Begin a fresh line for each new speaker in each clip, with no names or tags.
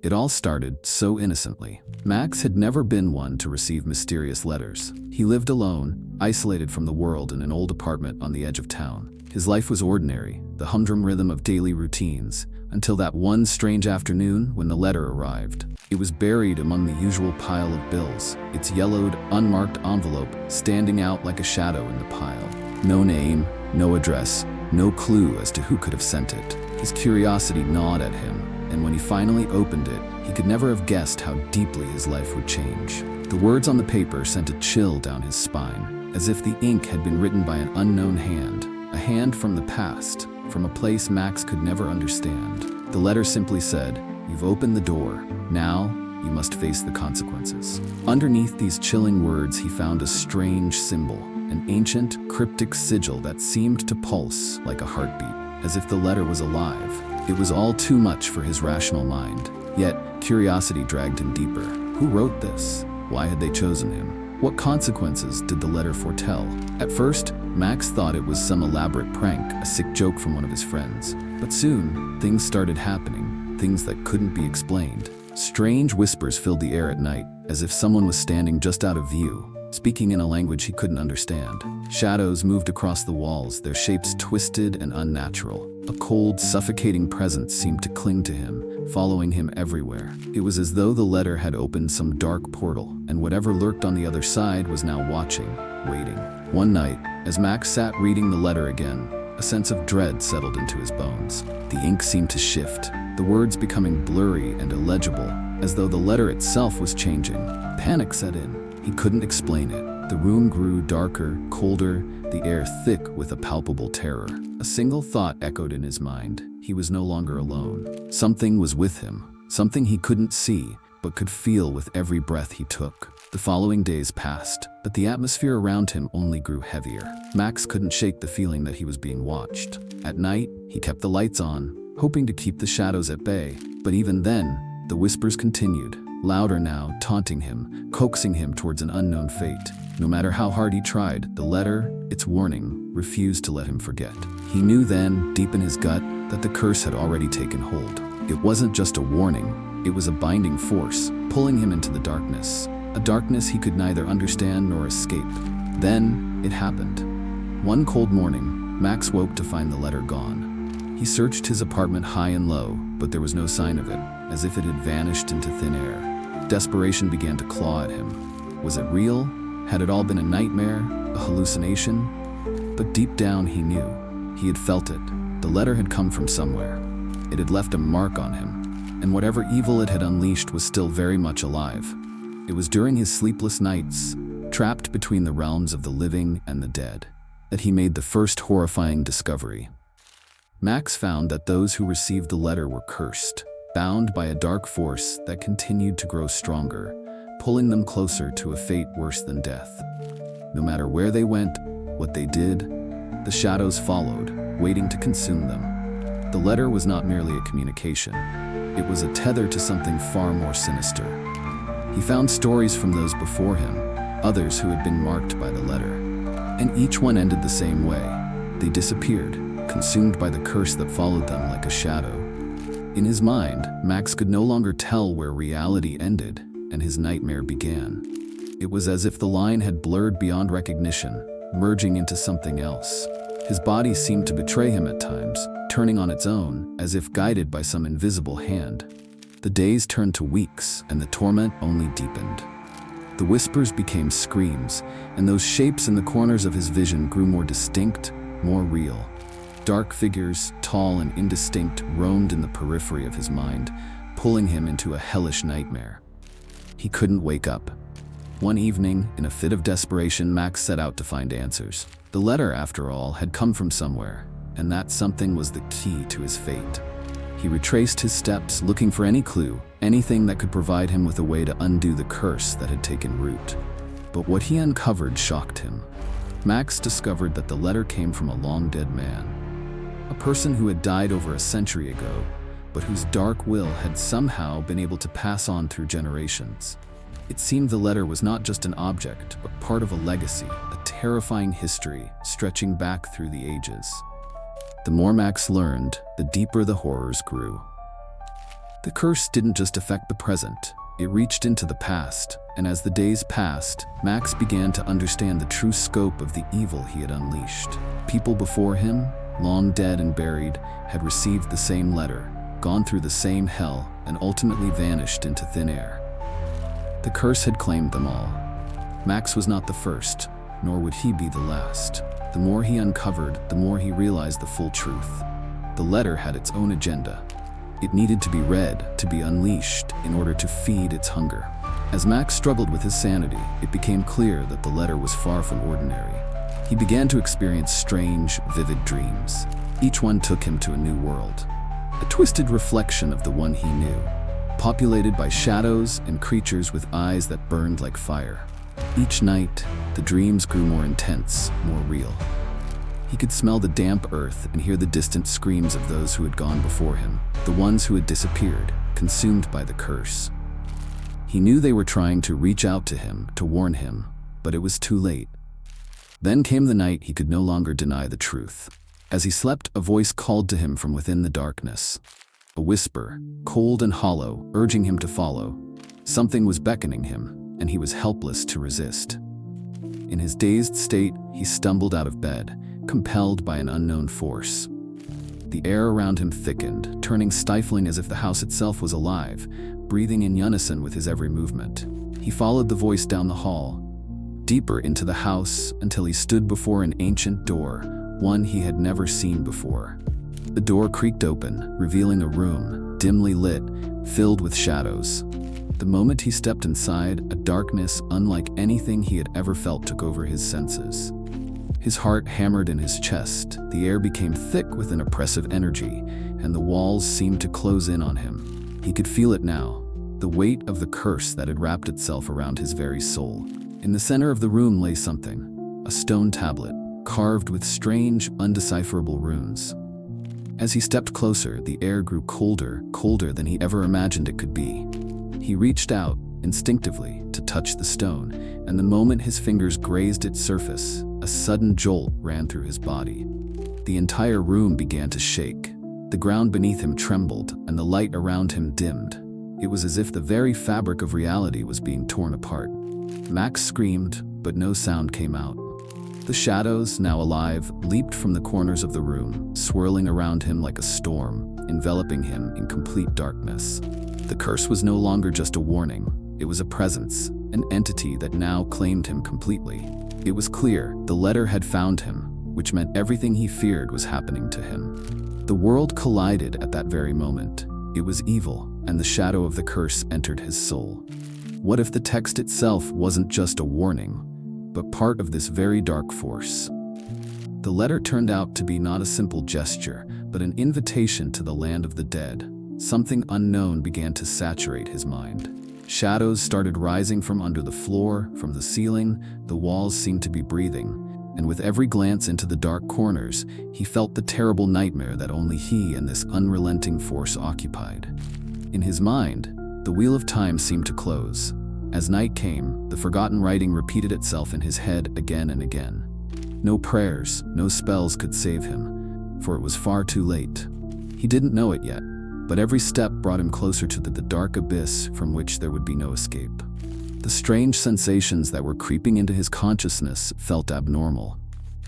It all started so innocently. Max had never been one to receive mysterious letters. He lived alone, isolated from the world in an old apartment on the edge of town. His life was ordinary, the humdrum rhythm of daily routines, until that one strange afternoon when the letter arrived. It was buried among the usual pile of bills, its yellowed, unmarked envelope standing out like a shadow in the pile. No name, no address, no clue as to who could have sent it. His curiosity gnawed at him, and when he finally opened it, he could never have guessed how deeply his life would change. The words on the paper sent a chill down his spine, as if the ink had been written by an unknown hand, a hand from the past, from a place Max could never understand. The letter simply said, "You've opened the door. Now, you must face the consequences." Underneath these chilling words, he found a strange symbol, an ancient, cryptic sigil that seemed to pulse like a heartbeat, as if the letter was alive. It was all too much for his rational mind, yet curiosity dragged him deeper. Who wrote this? Why had they chosen him? What consequences did the letter foretell? At first, Max thought it was some elaborate prank, a sick joke from one of his friends. But soon, things started happening, things that couldn't be explained. Strange whispers filled the air at night, as if someone was standing just out of view, speaking in a language he couldn't understand. Shadows moved across the walls, their shapes twisted and unnatural. A cold, suffocating presence seemed to cling to him, following him everywhere. It was as though the letter had opened some dark portal, and whatever lurked on the other side was now watching, waiting. One night, as Max sat reading the letter again, a sense of dread settled into his bones. The ink seemed to shift, the words becoming blurry and illegible, as though the letter itself was changing. Panic set in. He couldn't explain it. The room grew darker, colder, the air thick with a palpable terror. A single thought echoed in his mind. He was no longer alone. Something was with him, something he couldn't see, but could feel with every breath he took. The following days passed, but the atmosphere around him only grew heavier. Max couldn't shake the feeling that he was being watched. At night, he kept the lights on, hoping to keep the shadows at bay. But even then, the whispers continued, louder now, taunting him, coaxing him towards an unknown fate. No matter how hard he tried, the letter, its warning, refused to let him forget. He knew then, deep in his gut, that the curse had already taken hold. It wasn't just a warning, it was a binding force, pulling him into the darkness. A darkness he could neither understand nor escape. Then, it happened. One cold morning, Max woke to find the letter gone. He searched his apartment high and low, but there was no sign of it, as if it had vanished into thin air. Desperation began to claw at him. Was it real? Had it all been a nightmare, a hallucination? But deep down he knew. He had felt it. The letter had come from somewhere. It had left a mark on him, and whatever evil it had unleashed was still very much alive. It was during his sleepless nights, trapped between the realms of the living and the dead, that he made the first horrifying discovery. Max found that those who received the letter were cursed, bound by a dark force that continued to grow stronger, pulling them closer to a fate worse than death. No matter where they went, what they did, the shadows followed, waiting to consume them. The letter was not merely a communication. It was a tether to something far more sinister. He found stories from those before him, others who had been marked by the letter. And each one ended the same way. They disappeared, consumed by the curse that followed them like a shadow. In his mind, Max could no longer tell where reality ended and his nightmare began. It was as if the line had blurred beyond recognition, merging into something else. His body seemed to betray him at times, turning on its own, as if guided by some invisible hand. The days turned to weeks, and the torment only deepened. The whispers became screams, and those shapes in the corners of his vision grew more distinct, more real. Dark figures, tall and indistinct, roamed in the periphery of his mind, pulling him into a hellish nightmare. He couldn't wake up. One evening, in a fit of desperation, Max set out to find answers. The letter, after all, had come from somewhere, and that something was the key to his fate. He retraced his steps, looking for any clue, anything that could provide him with a way to undo the curse that had taken root. But what he uncovered shocked him. Max discovered that the letter came from a long-dead man, a person who had died over a century ago, but whose dark will had somehow been able to pass on through generations. It seemed the letter was not just an object, but part of a legacy, a terrifying history stretching back through the ages. The more Max learned, the deeper the horrors grew. The curse didn't just affect the present, it reached into the past, and as the days passed, Max began to understand the true scope of the evil he had unleashed. People before him, long dead and buried, had received the same letter, gone through the same hell, and ultimately vanished into thin air. The curse had claimed them all. Max was not the first, nor would he be the last. The more he uncovered, the more he realized the full truth. The letter had its own agenda. It needed to be read, to be unleashed, in order to feed its hunger. As Max struggled with his sanity, it became clear that the letter was far from ordinary. He began to experience strange, vivid dreams. Each one took him to a new world, a twisted reflection of the one he knew, populated by shadows and creatures with eyes that burned like fire. Each night, the dreams grew more intense, more real. He could smell the damp earth and hear the distant screams of those who had gone before him, the ones who had disappeared, consumed by the curse. He knew they were trying to reach out to him, to warn him, but it was too late. Then came the night he could no longer deny the truth. As he slept, a voice called to him from within the darkness. A whisper, cold and hollow, urging him to follow. Something was beckoning him, and he was helpless to resist. In his dazed state, he stumbled out of bed, compelled by an unknown force. The air around him thickened, turning stifling as if the house itself was alive, breathing in unison with his every movement. He followed the voice down the hall, deeper into the house, until he stood before an ancient door, one he had never seen before. The door creaked open, revealing a room, dimly lit, filled with shadows. The moment he stepped inside, a darkness unlike anything he had ever felt took over his senses. His heart hammered in his chest, the air became thick with an oppressive energy, and the walls seemed to close in on him. He could feel it now, the weight of the curse that had wrapped itself around his very soul. In the center of the room lay something, a stone tablet, carved with strange, undecipherable runes. As he stepped closer, the air grew colder, colder than he ever imagined it could be. He reached out, instinctively, to touch the stone, and the moment his fingers grazed its surface, a sudden jolt ran through his body. The entire room began to shake. The ground beneath him trembled, and the light around him dimmed. It was as if the very fabric of reality was being torn apart. Max screamed, but no sound came out. The shadows, now alive, leaped from the corners of the room, swirling around him like a storm, enveloping him in complete darkness. The curse was no longer just a warning. It was a presence, an entity that now claimed him completely. It was clear the letter had found him, which meant everything he feared was happening to him. The world collided at that very moment. It was evil, and the shadow of the curse entered his soul. What if the text itself wasn't just a warning, but part of this very dark force? The letter turned out to be not a simple gesture, but an invitation to the land of the dead. Something unknown began to saturate his mind. Shadows started rising from under the floor, from the ceiling, the walls seemed to be breathing, and with every glance into the dark corners, he felt the terrible nightmare that only he and this unrelenting force occupied. In his mind, the wheel of time seemed to close. As night came, the forgotten writing repeated itself in his head again and again. No prayers, no spells could save him, for it was far too late. He didn't know it yet, but every step brought him closer to the dark abyss from which there would be no escape. The strange sensations that were creeping into his consciousness felt abnormal.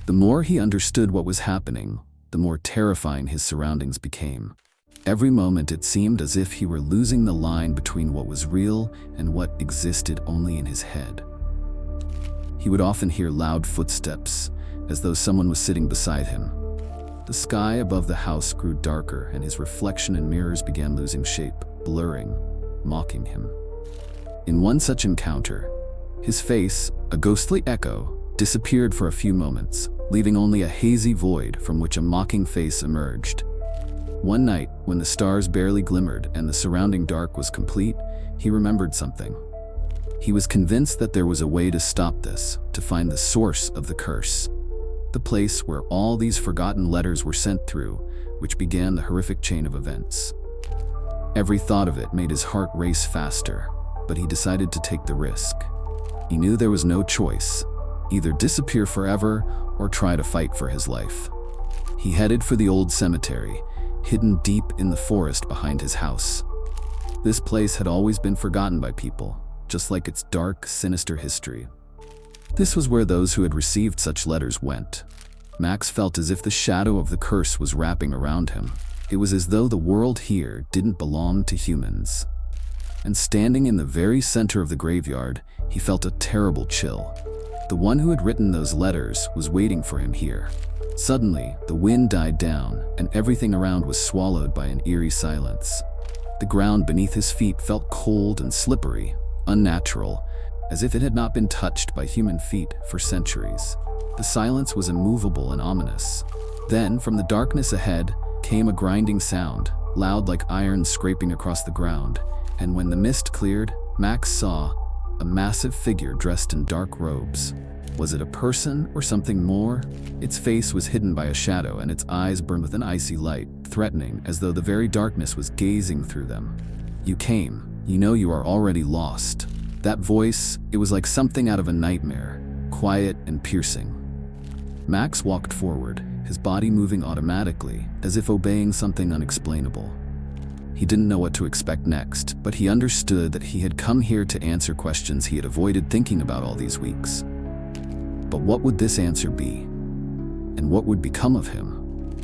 The more he understood what was happening, the more terrifying his surroundings became. Every moment it seemed as if he were losing the line between what was real and what existed only in his head. He would often hear loud footsteps, as though someone was sitting beside him. The sky above the house grew darker, and his reflection in mirrors began losing shape, blurring, mocking him. In one such encounter, his face, a ghostly echo, disappeared for a few moments, leaving only a hazy void from which a mocking face emerged. One night, when the stars barely glimmered and the surrounding dark was complete, he remembered something. He was convinced that there was a way to stop this, to find the source of the curse. The place where all these forgotten letters were sent through, which began the horrific chain of events. Every thought of it made his heart race faster, but he decided to take the risk. He knew there was no choice, either disappear forever or try to fight for his life. He headed for the old cemetery, hidden deep in the forest behind his house. This place had always been forgotten by people, just like its dark, sinister history. This was where those who had received such letters went. Max felt as if the shadow of the curse was wrapping around him. It was as though the world here didn't belong to humans. And standing in the very center of the graveyard, he felt a terrible chill. The one who had written those letters was waiting for him here. Suddenly, the wind died down, and everything around was swallowed by an eerie silence. The ground beneath his feet felt cold and slippery, unnatural, as if it had not been touched by human feet for centuries. The silence was immovable and ominous. Then, from the darkness ahead, came a grinding sound, loud like iron scraping across the ground, and when the mist cleared, Max saw a massive figure dressed in dark robes. Was it a person or something more? Its face was hidden by a shadow, and its eyes burned with an icy light, threatening as though the very darkness was gazing through them. "You came. You know you are already lost." That voice, it was like something out of a nightmare, quiet and piercing. Max walked forward, his body moving automatically, as if obeying something unexplainable. He didn't know what to expect next, but he understood that he had come here to answer questions he had avoided thinking about all these weeks. But what would this answer be? And what would become of him?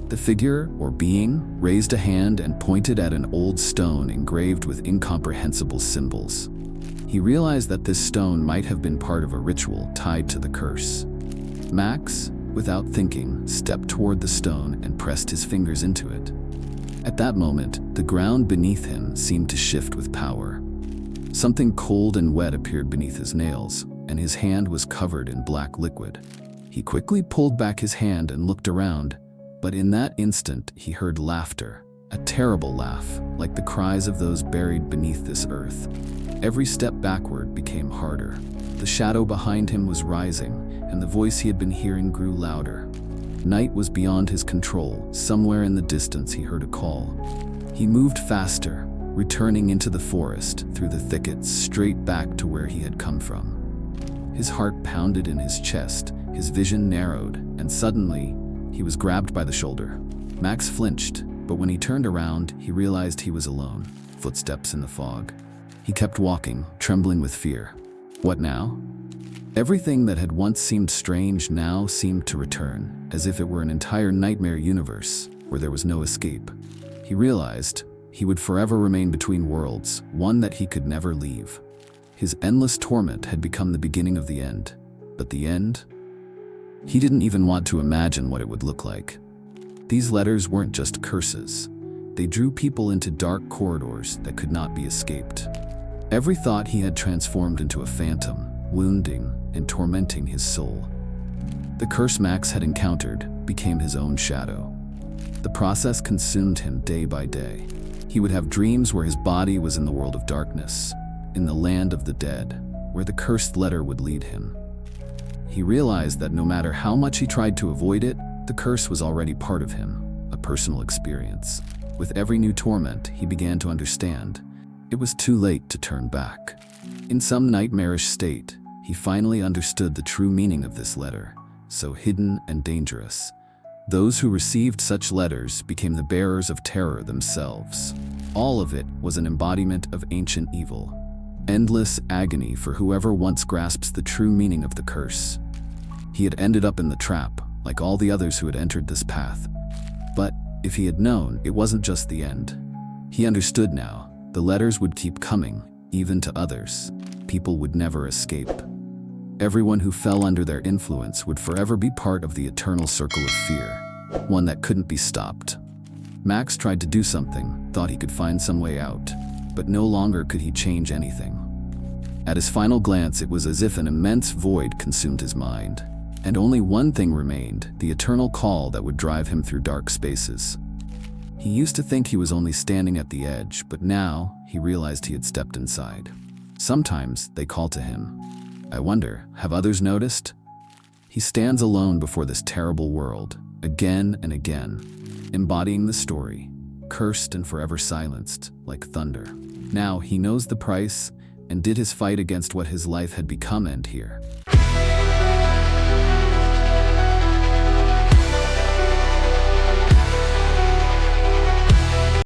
The figure, or being, raised a hand and pointed at an old stone engraved with incomprehensible symbols. He realized that this stone might have been part of a ritual tied to the curse. Max, without thinking, stepped toward the stone and pressed his fingers into it. At that moment, the ground beneath him seemed to shift with power. Something cold and wet appeared beneath his nails, and his hand was covered in black liquid. He quickly pulled back his hand and looked around, but in that instant he heard laughter, a terrible laugh, like the cries of those buried beneath this earth. Every step backward became harder. The shadow behind him was rising, and the voice he had been hearing grew louder. Night was beyond his control. Somewhere in the distance he heard a call. He moved faster, returning into the forest, through the thickets, straight back to where he had come from. His heart pounded in his chest, his vision narrowed, and suddenly, he was grabbed by the shoulder. Max flinched, but when he turned around, he realized he was alone, footsteps in the fog. He kept walking, trembling with fear. What now? Everything that had once seemed strange now seemed to return, as if it were an entire nightmare universe where there was no escape. He realized he would forever remain between worlds, one that he could never leave. His endless torment had become the beginning of the end. But the end? He didn't even want to imagine what it would look like. These letters weren't just curses. They drew people into dark corridors that could not be escaped. Every thought he had transformed into a phantom, wounding and tormenting his soul. The curse Max had encountered became his own shadow. The process consumed him day by day. He would have dreams where his body was in the world of darkness, in the land of the dead, where the cursed letter would lead him. He realized that no matter how much he tried to avoid it, the curse was already part of him, a personal experience. With every new torment, he began to understand it was too late to turn back. In some nightmarish state, he finally understood the true meaning of this letter, so hidden and dangerous. Those who received such letters became the bearers of terror themselves. All of it was an embodiment of ancient evil. Endless agony for whoever once grasps the true meaning of the curse. He had ended up in the trap, like all the others who had entered this path. But if he had known, it wasn't just the end. He understood now. The letters would keep coming, even to others. People would never escape. Everyone who fell under their influence would forever be part of the eternal circle of fear, one that couldn't be stopped. Max tried to do something, thought he could find some way out, but no longer could he change anything. At his final glance, it was as if an immense void consumed his mind, and only one thing remained, the eternal call that would drive him through dark spaces. He used to think he was only standing at the edge, but now he realized he had stepped inside. Sometimes they call to him. I wonder, have others noticed? He stands alone before this terrible world, again and again, embodying the story, cursed and forever silenced, like thunder. Now he knows the price and did his fight against what his life had become end here.